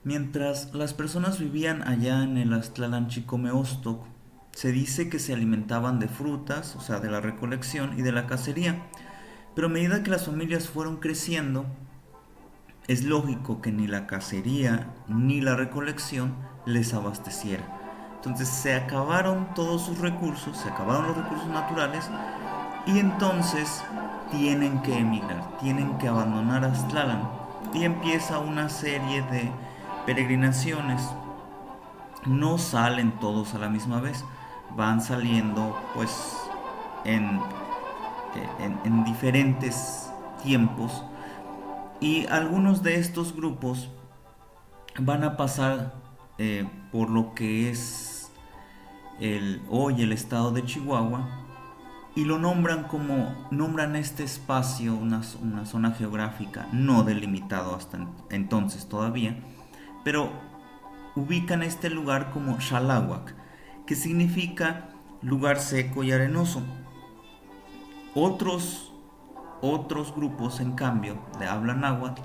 Mientras las personas vivían allá en el Aztlán Chicomeostoc, se dice que se alimentaban de frutas, o sea, de la recolección y de la cacería. Pero a medida que las familias fueron creciendo, es lógico que ni la cacería ni la recolección les abasteciera. Entonces se acabaron todos sus recursos, se acabaron los recursos naturales y entonces tienen que emigrar, tienen que abandonar Aztlalan y empieza una serie de peregrinaciones. No salen todos a la misma vez, van saliendo pues en, en diferentes tiempos y algunos de estos grupos van a pasar por lo que es hoy el estado de Chihuahua y lo nombran este espacio una zona geográfica no delimitado hasta entonces todavía, pero ubican este lugar como Xalahuac, que significa lugar seco y arenoso. Otros, otros grupos, en cambio, de habla náhuatl,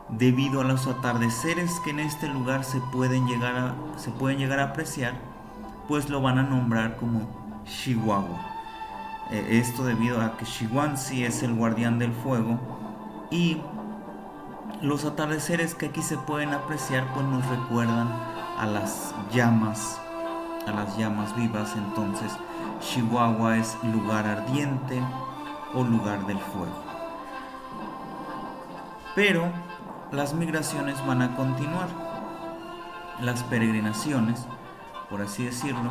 debido a los atardeceres que en este lugar se pueden llegar a apreciar, pues lo van a nombrar como Chihuahua. Esto debido a que Shiwansi es el guardián del fuego y los atardeceres que aquí se pueden apreciar pues nos recuerdan a a las llamas vivas. Entonces Chihuahua es lugar ardiente o lugar del fuego. Pero las migraciones van a continuar, las peregrinaciones, por así decirlo.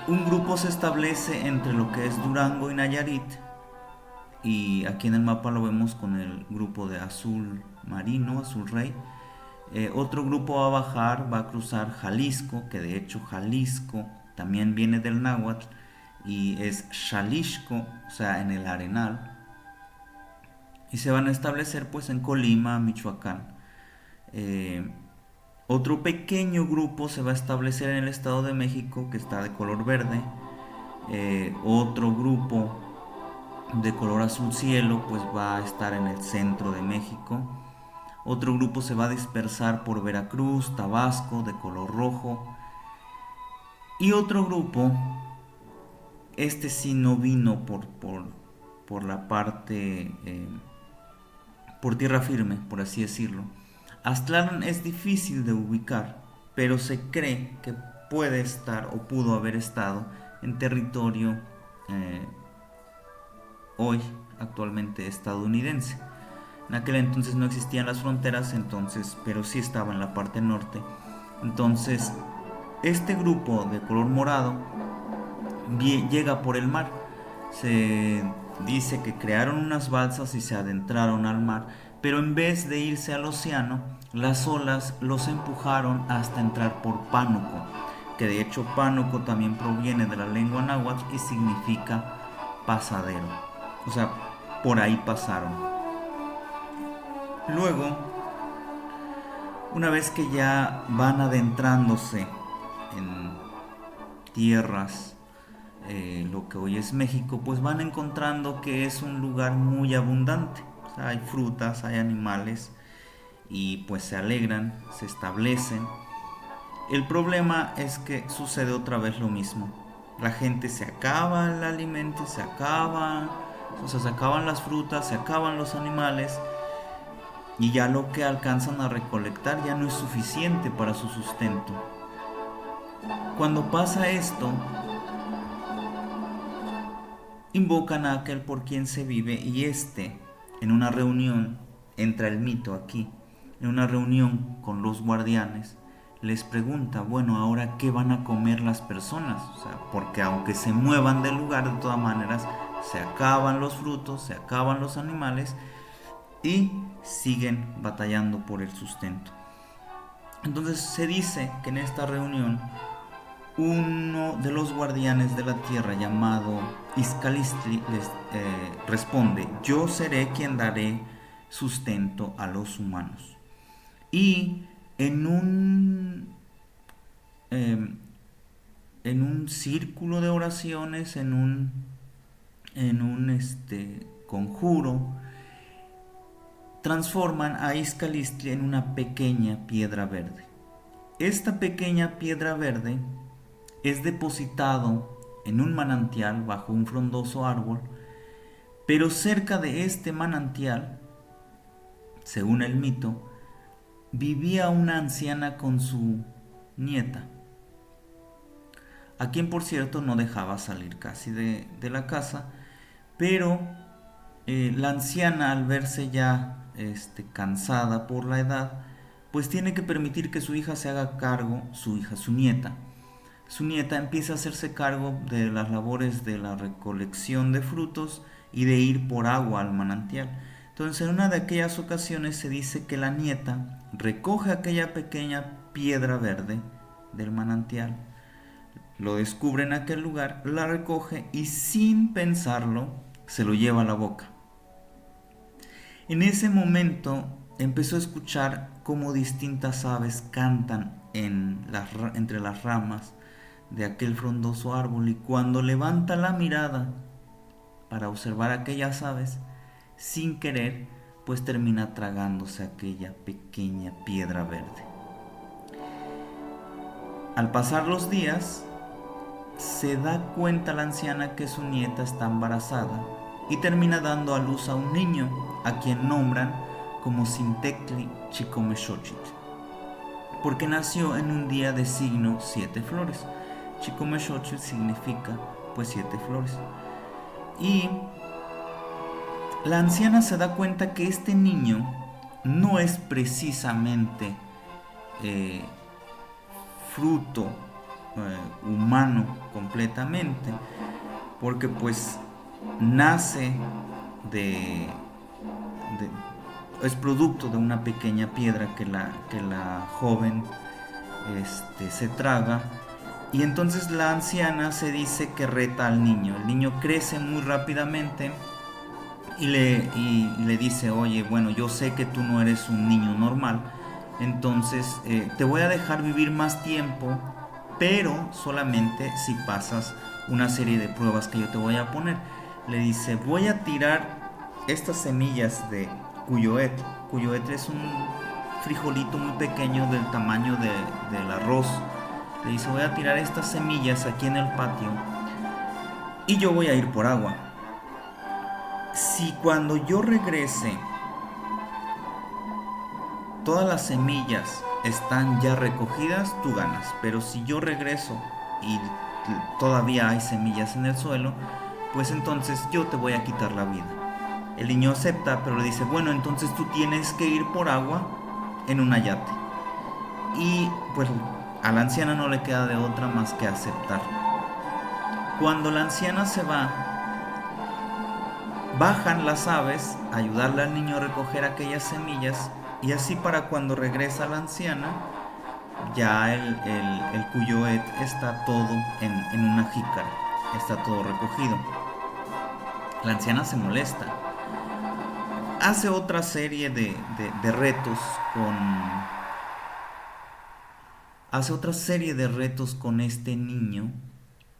Un grupo se establece entre lo que es Durango y Nayarit, y aquí en el mapa lo vemos con el grupo de azul marino, azul rey. Otro grupo va a bajar, va a cruzar Jalisco, que de hecho Jalisco también viene del náhuatl y es Xalixco, o sea, en el Arenal. Y se van a establecer pues en Colima, Michoacán. Eh, Otro pequeño grupo se va a establecer en el Estado de México, que está de color verde. Otro grupo de color azul cielo pues va a estar en el centro de México. Otro grupo se va a dispersar por Veracruz, Tabasco, de color rojo. Y otro grupo, este sí no vino por la parte, por tierra firme, por así decirlo. Aztlán es difícil de ubicar, pero se cree que puede estar o pudo haber estado en territorio eh, hoy actualmente estadounidense. En aquel entonces no existían las fronteras, entonces, pero sí estaba en la parte norte. Entonces, este grupo de color morado llega por el mar. Se dice que crearon unas balsas y se adentraron al mar, pero en vez de irse al océano, las olas los empujaron hasta entrar por Pánuco, que de hecho Pánuco también proviene de la lengua náhuatl y significa pasadero. O sea, por ahí pasaron. Luego, una vez que ya van adentrándose en tierras, lo que hoy es México, pues van encontrando que es un lugar muy abundante. O sea, hay frutas, hay animales y pues se alegran, se establecen. El problema es que sucede otra vez lo mismo. La gente se acaba el alimento, o sea, se acaban las frutas, se acaban los animales y ya lo que alcanzan a recolectar ya no es suficiente para su sustento. Cuando pasa esto, invocan a aquel por quien se vive y en una reunión, entra el mito aquí, en una reunión con los guardianes, les pregunta, bueno, ahora qué van a comer las personas, o sea, porque aunque se muevan del lugar, de todas maneras, se acaban los frutos, se acaban los animales y siguen batallando por el sustento. Entonces se dice que en esta reunión uno de los guardianes de la tierra llamado Iscalistli les responde, yo seré quien daré sustento a los humanos. Y en eh, en un círculo de oraciones, en un conjuro, transforman a Izcalistli en una pequeña piedra verde. Esta pequeña piedra verde es depositado en un manantial bajo un frondoso árbol, pero cerca de este manantial, según el mito, vivía una anciana con su nieta, a quien por cierto no dejaba salir casi de la casa, pero la anciana, al verse ya cansada por la edad, pues tiene que permitir que su hija se haga cargo, su nieta. Su nieta empieza a hacerse cargo de las labores de la recolección de frutos y de ir por agua al manantial. Entonces, en una de aquellas ocasiones se dice que la nieta recoge aquella pequeña piedra verde del manantial, lo descubre en aquel lugar, la recoge y sin pensarlo se lo lleva a la boca. En ese momento empezó a escuchar cómo distintas aves cantan entre las ramas de aquel frondoso árbol, y cuando levanta la mirada para observar aquellas aves, sin querer, pues termina tragándose aquella pequeña piedra verde. Al pasar los días, se da cuenta la anciana que su nieta está embarazada y termina dando a luz a un niño, a quien nombran como Xintectli Chicomexochitl, porque nació en un día de signo 7 flores. Chicomexochitl significa pues 7 flores. Y la anciana se da cuenta que este niño no es precisamente fruto humano completamente, porque pues nace es producto de una pequeña piedra que la joven se traga. Y entonces la anciana se dice que reta al niño. El niño crece muy rápidamente y le dice: oye, bueno, yo sé que tú no eres un niño normal, entonces te voy a dejar vivir más tiempo, pero solamente si pasas una serie de pruebas que yo te voy a poner. Le dice: voy a tirar estas semillas de cuyoet. Cuyoet es un frijolito muy pequeño del tamaño del arroz. Le dice: voy a tirar estas semillas aquí en el patio y yo voy a ir por agua. Si cuando yo regrese todas las semillas están ya recogidas, tú ganas. Pero si yo regreso y todavía hay semillas en el suelo, pues entonces yo te voy a quitar la vida. El niño acepta, pero le dice: bueno, entonces tú tienes que ir por agua en un ayate. Y pues a la anciana no le queda de otra más que aceptar. Cuando la anciana se va, bajan las aves a ayudarle al niño a recoger aquellas semillas, y así para cuando regresa la anciana, ya el cuyoet está todo en una jícara, está todo recogido. La anciana se molesta, hace otra serie de retos con este niño,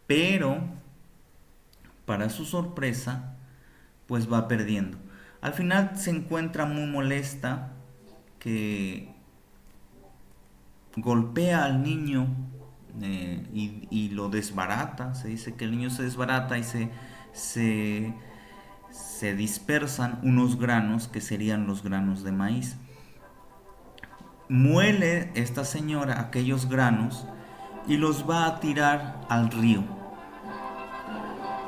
pero para su sorpresa pues va perdiendo. Al final se encuentra muy molesta, que golpea al niño y lo desbarata. Se dice que el niño se desbarata y se dispersan unos granos que serían los granos de maíz. Muele esta señora aquellos granos y los va a tirar al río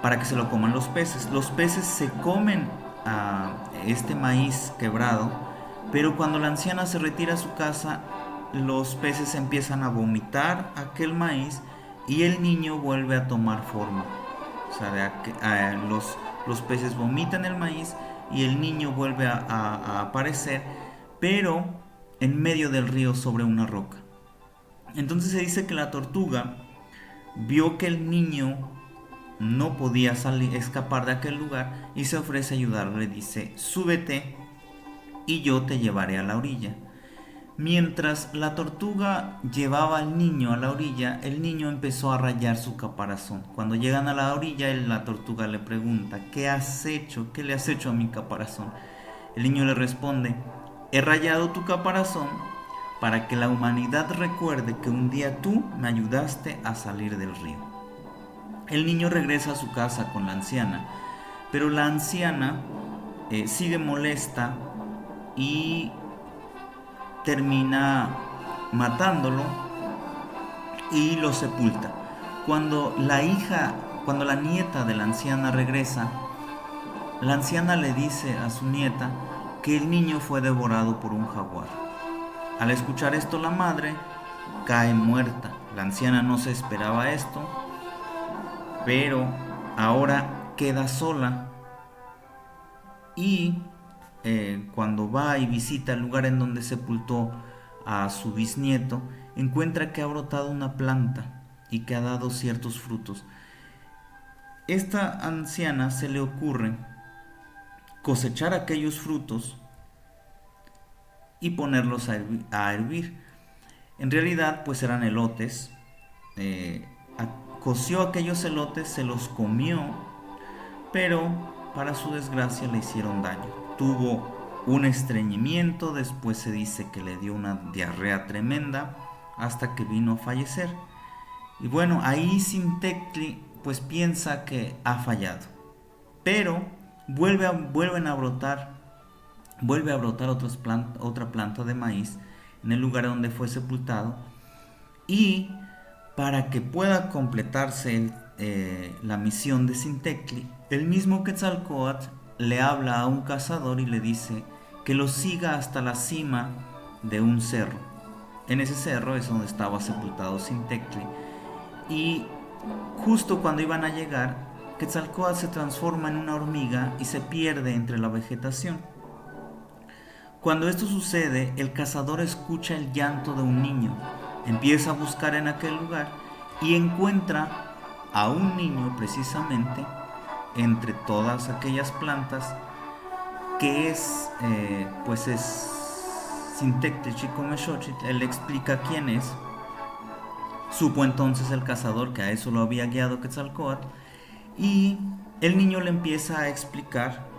para que se lo coman los peces. Los peces se comen a este maíz quebrado, pero cuando la anciana se retira a su casa, los peces empiezan a vomitar aquel maíz y el niño vuelve a tomar forma. O sea, los peces vomitan el maíz y el niño vuelve a aparecer, pero en medio del río sobre una roca. Entonces se dice que la tortuga vio que el niño no podía escapar de aquel lugar y se ofrece a ayudarle. Le dice: súbete y yo te llevaré a la orilla. Mientras la tortuga llevaba al niño a la orilla, el niño empezó a rayar su caparazón. Cuando llegan a la orilla, la tortuga le pregunta: ¿qué has hecho? ¿Qué le has hecho a mi caparazón? El niño le responde: he rayado tu caparazón para que la humanidad recuerde que un día tú me ayudaste a salir del río. El niño regresa a su casa con la anciana, pero la anciana sigue molesta y termina matándolo y lo sepulta. Cuando la nieta de la anciana regresa, la anciana le dice a su nieta que el niño fue devorado por un jaguar. Al escuchar esto, la madre cae muerta. La anciana no se esperaba esto, pero ahora queda sola y cuando va y visita el lugar en donde sepultó a su bisnieto, encuentra que ha brotado una planta y que ha dado ciertos frutos. Esta anciana se le ocurre cosechar aquellos frutos y ponerlos a hervir. En realidad, pues eran elotes. Coció aquellos elotes, se los comió, pero para su desgracia le hicieron daño. Tuvo un estreñimiento, después se dice que le dio una diarrea tremenda hasta que vino a fallecer. Y bueno, ahí Xintectli pues piensa que ha fallado, pero vuelve a brotar otra planta de maíz en el lugar donde fue sepultado, y para que pueda completarse la misión de Xintectli, el mismo Quetzalcóatl le habla a un cazador y le dice que lo siga hasta la cima de un cerro. En ese cerro es donde estaba sepultado Xintectli, y justo cuando iban a llegar, Quetzalcóatl se transforma en una hormiga y se pierde entre la vegetación. Cuando esto sucede, el cazador escucha el llanto de un niño, empieza a buscar en aquel lugar y encuentra a un niño precisamente entre todas aquellas plantas, que es Xintectli Xicomexochitl. Él explica quién es. Supo entonces el cazador que a eso lo había guiado Quetzalcóatl, y el niño le empieza a explicar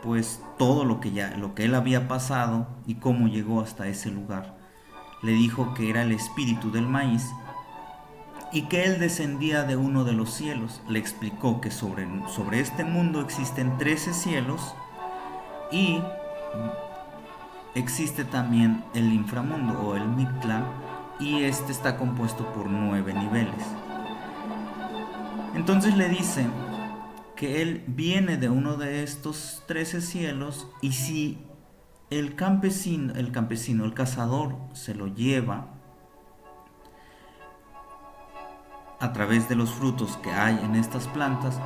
pues todo lo que él había pasado y cómo llegó hasta ese lugar. Le dijo que era el espíritu del maíz y que él descendía de uno de los cielos. Le explicó que sobre este mundo existen 13 cielos y existe también el inframundo o el Mictlán, y este está compuesto por 9 niveles. Entonces le dice que él viene de uno de estos 13 cielos, y si el cazador se lo lleva a través de los frutos que hay en estas plantas,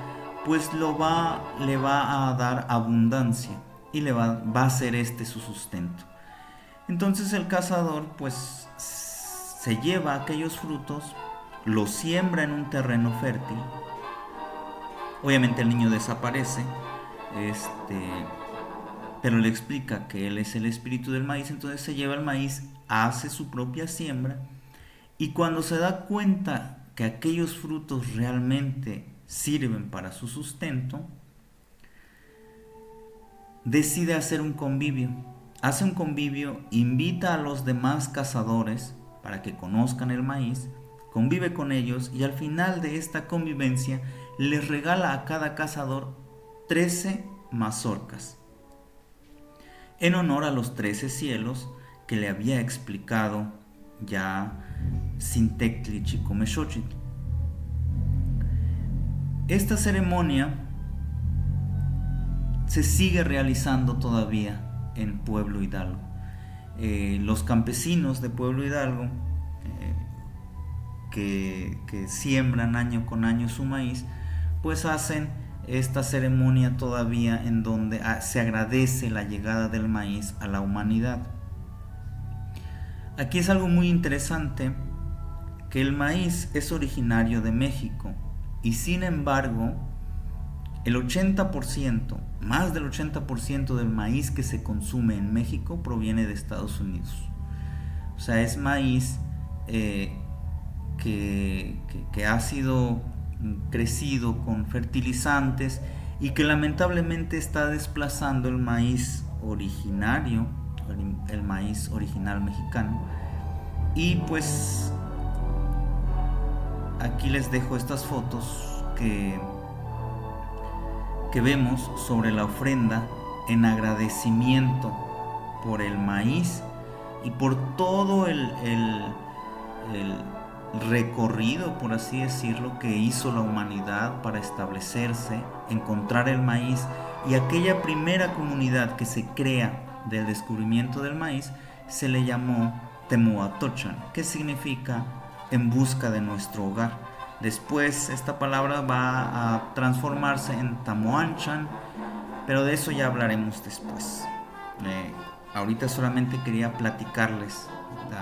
pues le va a dar abundancia y va a ser su sustento. Entonces el cazador pues se lleva aquellos frutos, los siembra en un terreno fértil. Obviamente el niño desaparece, pero le explica que él es el espíritu del maíz. Entonces se lleva el maíz, hace su propia siembra, y cuando se da cuenta que aquellos frutos realmente sirven para su sustento, decide hacer un convivio. Hace un convivio, invita a los demás cazadores para que conozcan el maíz, convive con ellos, y al final de esta convivencia les regala a cada cazador 13 mazorcas, en honor a los 13 cielos que le había explicado ya Xintectli Xicomexochitl. Esta ceremonia se sigue realizando todavía en Pueblo Hidalgo. Los campesinos de Pueblo Hidalgo que siembran año con año su maíz, pues hacen esta ceremonia todavía, en donde se agradece la llegada del maíz a la humanidad. Aquí es algo muy interesante, que el maíz es originario de México, y sin embargo el 80%, más del 80% del maíz que se consume en México proviene de Estados Unidos. O sea, es maíz que ha sido crecido con fertilizantes y que lamentablemente está desplazando el maíz originario, el maíz original mexicano. Y pues aquí les dejo estas fotos que vemos sobre la ofrenda en agradecimiento por el maíz y por todo el recorrido, por así decirlo, que hizo la humanidad para establecerse, encontrar el maíz, y aquella primera comunidad que se crea del descubrimiento del maíz se le llamó Temuatochan, que significa en busca de nuestro hogar. Después esta palabra va a transformarse en Tamuanchan, pero de eso ya hablaremos después. Ahorita solamente quería platicarles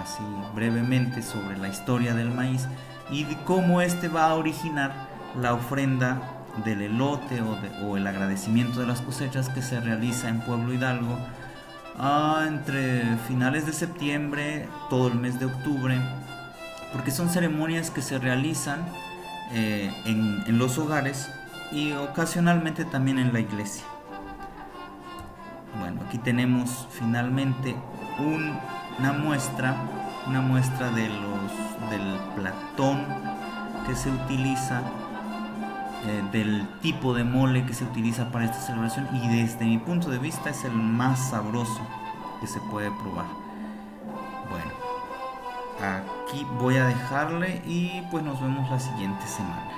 así brevemente sobre la historia del maíz y de cómo este va a originar la ofrenda del elote o el agradecimiento de las cosechas que se realiza en Pueblo Hidalgo entre finales de septiembre, todo el mes de octubre, porque son ceremonias que se realizan en los hogares y ocasionalmente también en la iglesia. Bueno, aquí tenemos finalmente una muestra del platón que se utiliza, del tipo de mole que se utiliza para esta celebración, y desde mi punto de vista es el más sabroso que se puede probar. Bueno, aquí voy a dejarle y pues nos vemos la siguiente semana.